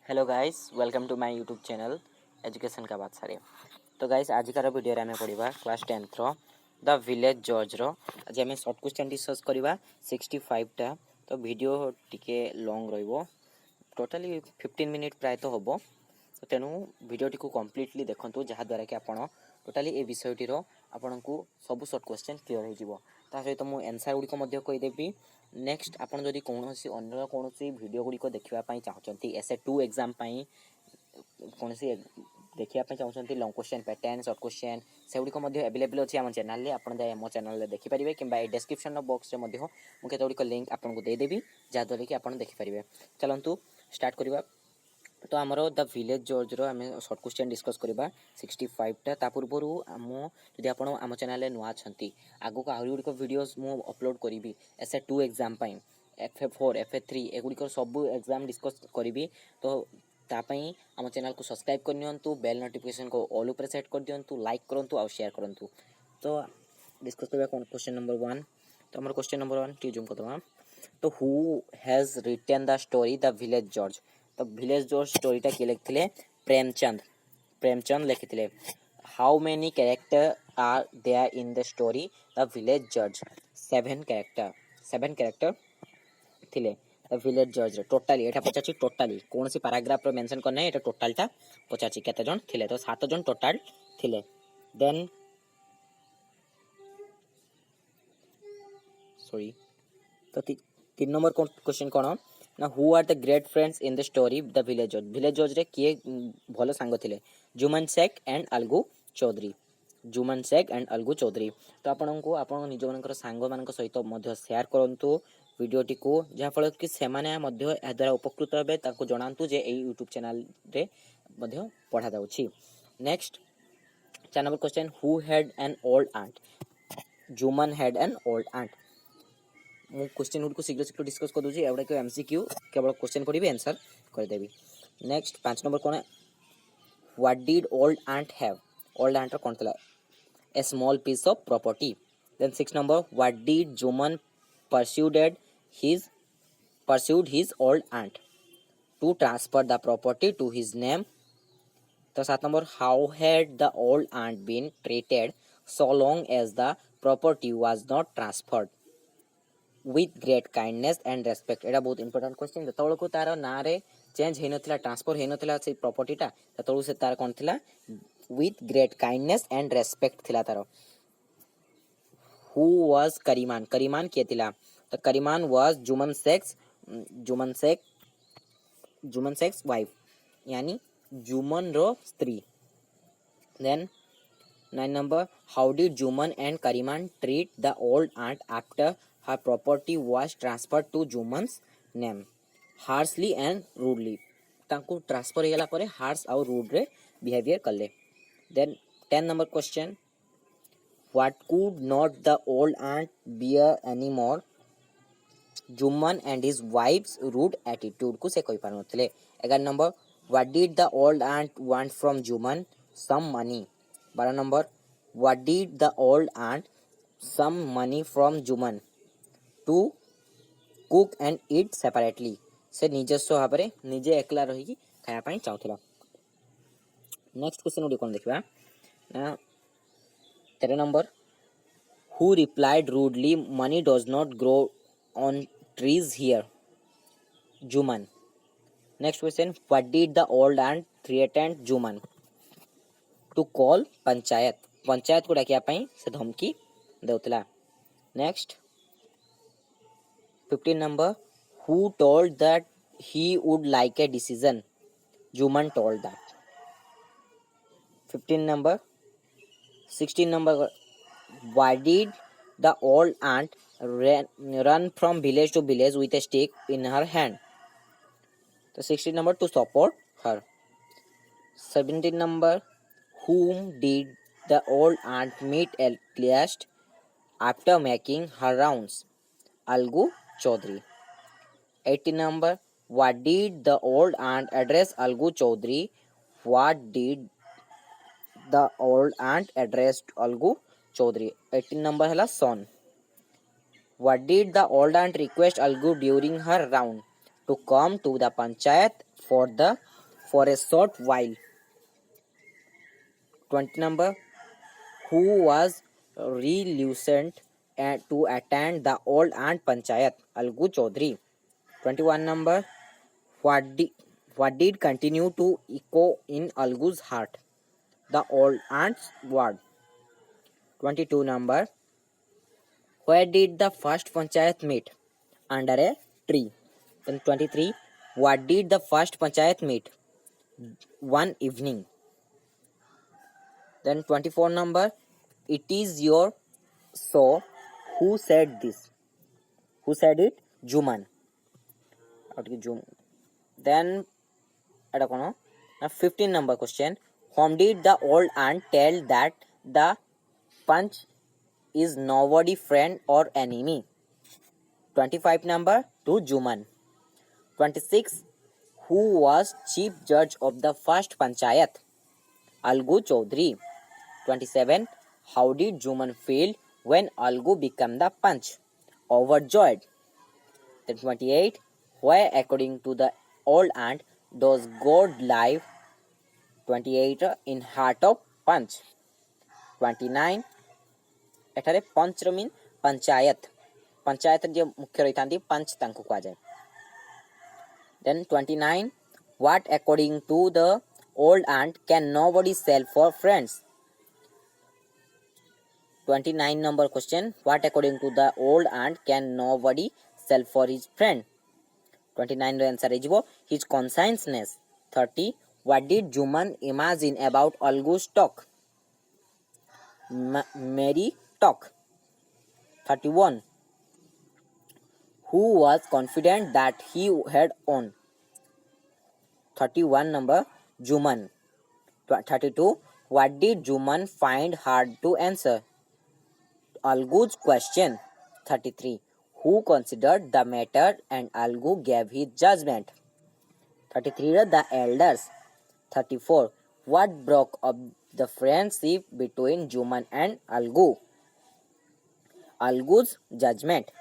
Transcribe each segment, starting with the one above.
Hello guys, welcome to my YouTube channel education का बात सारे। तो गाइस आज कार वीडियो आम पढ़ा क्लास 10 रो द विलेज जज रो आज आम शॉर्ट क्वेश्चन डिस्कस करवा 65 टा। तो वीडियो टिके लॉन्ग रहिबो, टोटाली 15 मिनिट प्राय तो हम। तो तेणु वीडियो टी कंप्लीटली देखंतु जहाँ द्वारा कि आपण टोटाली ए विषयटीर आपन को सब शॉर्ट क्वेश्चन क्लियर हो सहित मुझे एनसर गुड़िक कहीदेवी। नेक्स्ट आपन जदि कौन अन्य कौन वीडियो गुड़िक देखापी चाहते एसए 2 एग्जाम कौन देखापी चाहते long question pattern short question से गुड़िक अवेलेबल अच्छी आम चैनल में आप मो चैनल देखिपारे कि डिस्क्रिप्शन बॉक्स में मुझे गुड़िक लिंक आपको देदेवी जहाँद्वारा कि आप देखिपारे। चलतु स्टार्ट करवा। तो आमर द विलेज जज रो आम शॉर्ट क्वेश्चन डिस्कस करवा 65 टा। ता पूर्व आम जदि आप आम चैनल नुआ अच्छा आगो को आहरी गुड़िक वीडियोस मु अपलोड करी एसए 2 एग्जाम FA4 FA3 एगुड़िक सब एग्जाम डिस्कस करी। तो तापाई आम चैनल को सब्सक्राइब करनी, बेल नोटिफिकेशन को ऑल उपर सेट कर दिंतु, लाइक करूँ और शेयर करूँ। तो डिस्कस करवा क्वेश्चन नंबर 1। तो आम क्वेश्चन नंबर 1 टी जूम करदे। तो who has written the story the village जज। तो विलेज जज स्टोरीटा किए लिखिले? प्रेमचंद लिखिले। How many character are there in the story the village जज? 7 कैरेक्टर थिले द विलेज जज। टोटाली एटा पचाची टोटाली कौन सी पैराग्राफ रो मेंशन करना है, एटा टोटालटा पचाची केते जन थिले? तो 7 जन टोटाल थिले। देन सॉरी तो 3 नंबर क्वेश्चन कौन ना, who are the great friends in the story the village जज? विलेज जज रे किए भल सांग थिले? जुमन शेख एंड अलगू चौधरी। जुमन शेख एंड अलगू चौधरी। तो आपको आप निज मन सांग मान सहित शेयर करूँ वीडियोटी को, जहाँफल कि से द्वारा उपकृत हे जनातु जे यूट्यूब चैनल रे पढ़ा जाउछि। Next 4 number question, who had an old aunt? Jumman had an old aunt. मु क्वेश्चन गुड को शीघ्र शीघ्र डिस्कस कर दूसरी, एवढा एमसीक्यू केवल क्वेश्चन करी आंसर करदेवी। नेक्स्ट 5 नंबर कौन है, what did old aunt have? Old aunt कौन था? A small piece of property. Then 6 number, what did Jumman pursued his old aunt? To transfer the property to his name. तो 7 number, how had the old aunt been treated so long as the property was not transferred? With great kindness and respect. एटा बहुत important question. जो को तार ना रे change होता transfer होता से प्रॉपर्टीटा तो से तार कौन था? With great kindness and respect थिला तार। Who was Kariman? करीमान किए थिला? तो करीमान वाज जुमन शेख्स वाइफ, यानी जुमन रो स्त्री। Then 9 number, how did Juman and Kariman treat the old aunt after her property was transferred to Juman's name? Harshly and rudely. तांको transfer होला परे हार्श और रूड रे बिहेवियर करले। Then 10 number question, what could not the old aunt bear anymore? Juman and his wife's rude attitude को से कोई पारनथले। 11 number, what did the old aunt want from Juman? Some money. 12 number, what did the old aunt some money from Juman to cook and eat separately? से निजस्व भाव निजे एकला रही खाया चाहूला। Next question गुडी कौन देखा ना, 13 number, who replied rudely money does not grow on trees here? Jumman. Next question, what did the old aunt threaten Jumman? To call panchayat को डाकिया से धमकी देउतला। Next 15 number, who told that he would like a decision? Jumman told that. 15 number 16 number, why did the old aunt run from village to village with a stick in her hand? तो 16 number, to support her. 17 number, whom did the old aunt meet at last after making her rounds? Algu Chaudhary. 18 number, what did the old aunt address Algu Chaudhary? What did the old aunt address Algu Chaudhary? 18 number है son. What did the old aunt request Algu during her round? To come to the panchayat for the for a short while. 20 number, who was relucent to attend the old aunt panchayat? Algu Chaudhary. 21 number, what did continue to echo in Algu's heart? The old aunt's word. 22 number, where did the first panchayat meet? Under a tree. Then 23, what did the first panchayat meet? One evening. Then 24 number, it is your so. Who said this? Who said it? Juman. Then at a 15 number question, whom did the old aunt tell that the punch is nobody friend or enemy? 25 number to Juman. 26, who was chief judge of the first panchayat? Algu Chaudhary. 27, how did Juman feel when Algu became the punch? Overjoyed. Then 28, where according to the old aunt does God live? 28, in heart of punch. 29, ଏଠାରେ puncture mean panchayat panchayat ଯେ ମୁଖ୍ୟ ରହିଥାନ୍ତି ପଞ୍ଚ ତାଙ୍କୁ କୁହାଯାଏ. Then 29, what according to the old aunt can nobody sell for friends? 29 number question, what according to the old aunt can nobody sell for his friend? 29 ର answer ହେଇଯିବ his consciousness. 30, what did Juman imagine about Algu's talk? Merry talk. 31, who was confident that he had won? 31 number, Juman. 32, what did Juman find hard to answer? Algu's question. 33, who considered the matter and Algu gave his judgment? 33, the elders. 34, what broke up the friendship between Juman and Algu? Algu's judgment.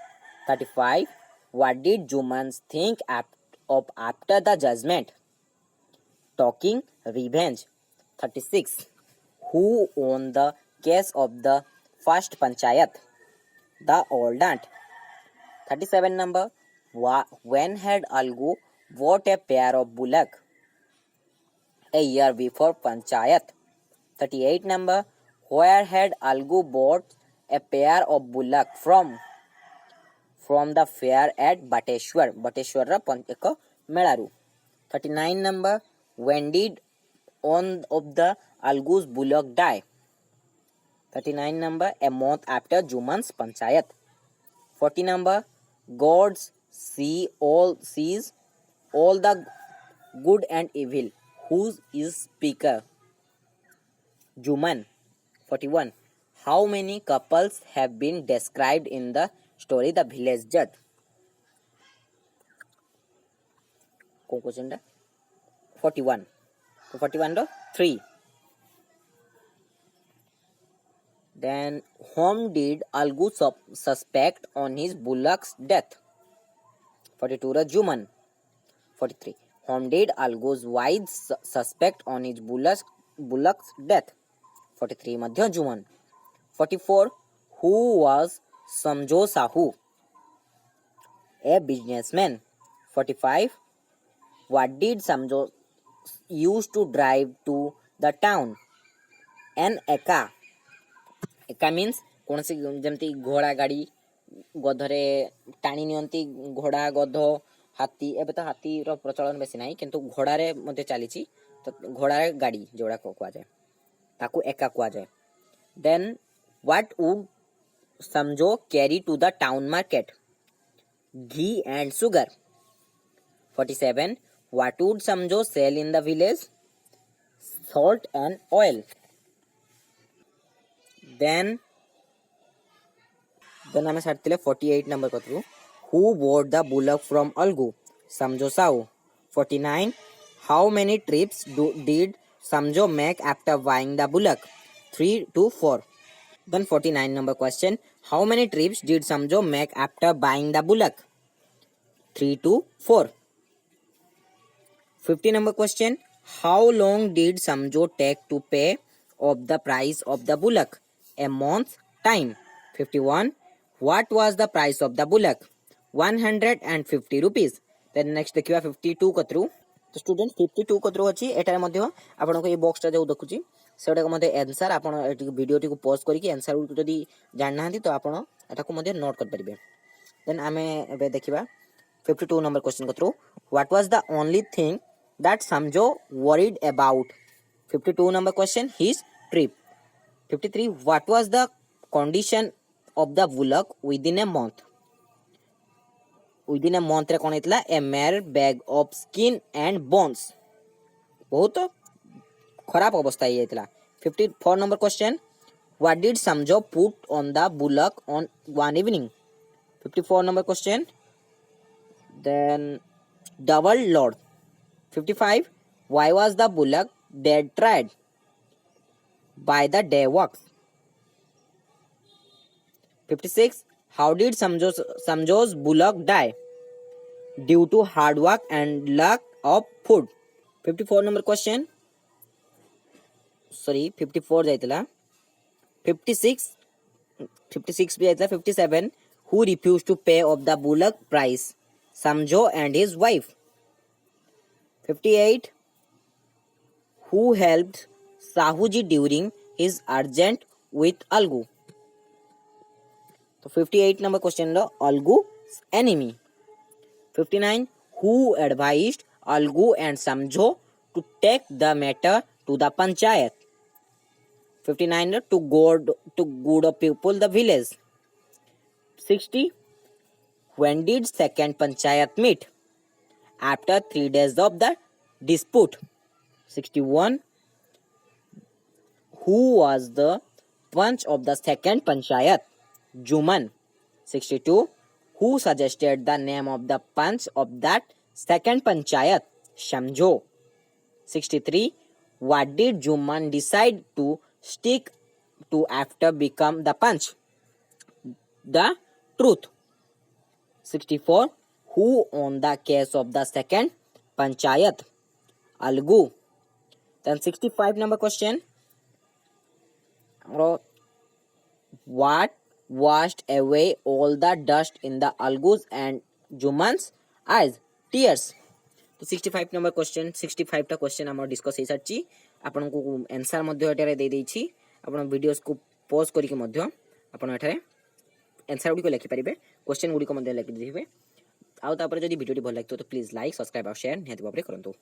35, what did Juman think of after the judgment? Talking revenge. 36, who won the case of the first panchayat? The old aunt. 37 number, when had Algu bought a pair of bullock? A year before panchayat. 38 number, where had Algu bought a pair of bullock from? From the fair at Bateshwar. Bateshwar ek melaru. 39 number, when did one of the Algu's bullock die? 39 number, a month after Juman's panchayat. 40 number, God sees all the good and evil. Who is speaker? Juman. 41, how many couples have been described in the story The Village Judge? Kung question da 41. So 41 ro 3. Then whom did Algu suspect on his bullock's death? 42 ro Juman. 43, whom did Algu's wives suspect on his bullock's death? 43 madhya Juman. 44, who was Samjo Sahu? A businessman. 45, what did Samjo use to drive to the town? An eka. Eka means କୌଣସି ଯେମିତି ଘୋଡ଼ା ଗାଡ଼ି ଗଧରେ ଟାଣି ନିଅନ୍ତି ଘୋଡ଼ା ଗଧ ହାତୀ ଏବେ ତ ହାତୀର ପ୍ରଚଳନ ବେଶୀ ନାହିଁ କିନ୍ତୁ ଘୋଡ଼ାରେ ମଧ୍ୟ ଚାଲିଛି ତ ଘୋଡ଼ାରେ ଗାଡ଼ି ଯୋଉଗୁଡ଼ାକ କୁହାଯାଏ ତାକୁ ଏକା କୁହାଯାଏ. Then what would Samjo carry to the town market? Ghee and sugar. 47, what would Samjo sell in the village? Salt and oil. Then ଆମେ ଛାଡ଼ିଥିଲେ 48 number କତରୁ who bought the bullock from Algu? Samjo Sahu. 49, how many trips did Samjo make after buying the bullock? 3 to 4. Then 49 number question, how many trips did Samjo make after buying the bullock? 3 to 4. 50 number question, How long did Samjo take to pay of the price of the bullock? A month time. 51. What was the price of the bullock? 150 rupees. Then next देखिबा 52 कतरू. तो student 52 कतरू अछि एटारे मध्ये आपन को a box टा जो देखुची सेटा को मध्ये आंसर आपन एटी वीडियो टी को पॉज करिकि आंसर को जदी जानना हंती तो आपन एटा को मध्ये नोट कर परिबे. देन आमे एबे देखिबा 52 नंबर क्वेश्चन कतरू. What was the only thing that Samjo worried about? 52 number question, his trip. 53. What was the condition of the bullock within a month? Within a month रे कोन हेतला a mere bag of skin and bones. बहुत खराब अवस्था हे हेतला. 54 number question, what did Samjo put on the bullock on one evening? 54 number question, then double load. 55. Why was the bullock dead tired by the day walk? 56. How did Samjo's bullock die? Due to hard work and lack of food. 54 number question. Sorry, 54 जाइतला. 56 भी जाइतला. 57. Who refused to pay of the bullock price? Samjo and his wife. 58. Who helped Sahuji during his urgent with Algu? So 58 number question ro Algu's enemy. 59. Who advised Algu and Samjo to take the matter to the panchayat? 59. To good of people the village. 60. When did second panchayat meet? After 3 days of the dispute. 61. Who was the punch of the second panchayat? Juman. 62. Who suggested the name of the punch of that second panchayat? Samjo. 63. What did Juman decide to stick to after become the punch? The truth. 64. Who won the case of the second panchayat? Algu. Then 65 number question. What washed away all the dust in the Algu's and Juman's eyes? Tears. तो 65 number question 65 टा question हम discuss हे साची आपन को answer मध्ये एटारे दे देछि आपन videos को पॉज करिके मध्ये आपन एटारे आंसर गुडी को लिखि परिबे क्वेश्चन गुडी को मध्ये लिखि दिबे आ तापर जदी वीडियो टी भल लागतो तो प्लीज लाइक सब्सक्राइब और शेयर निहाती भाबरे करंतु.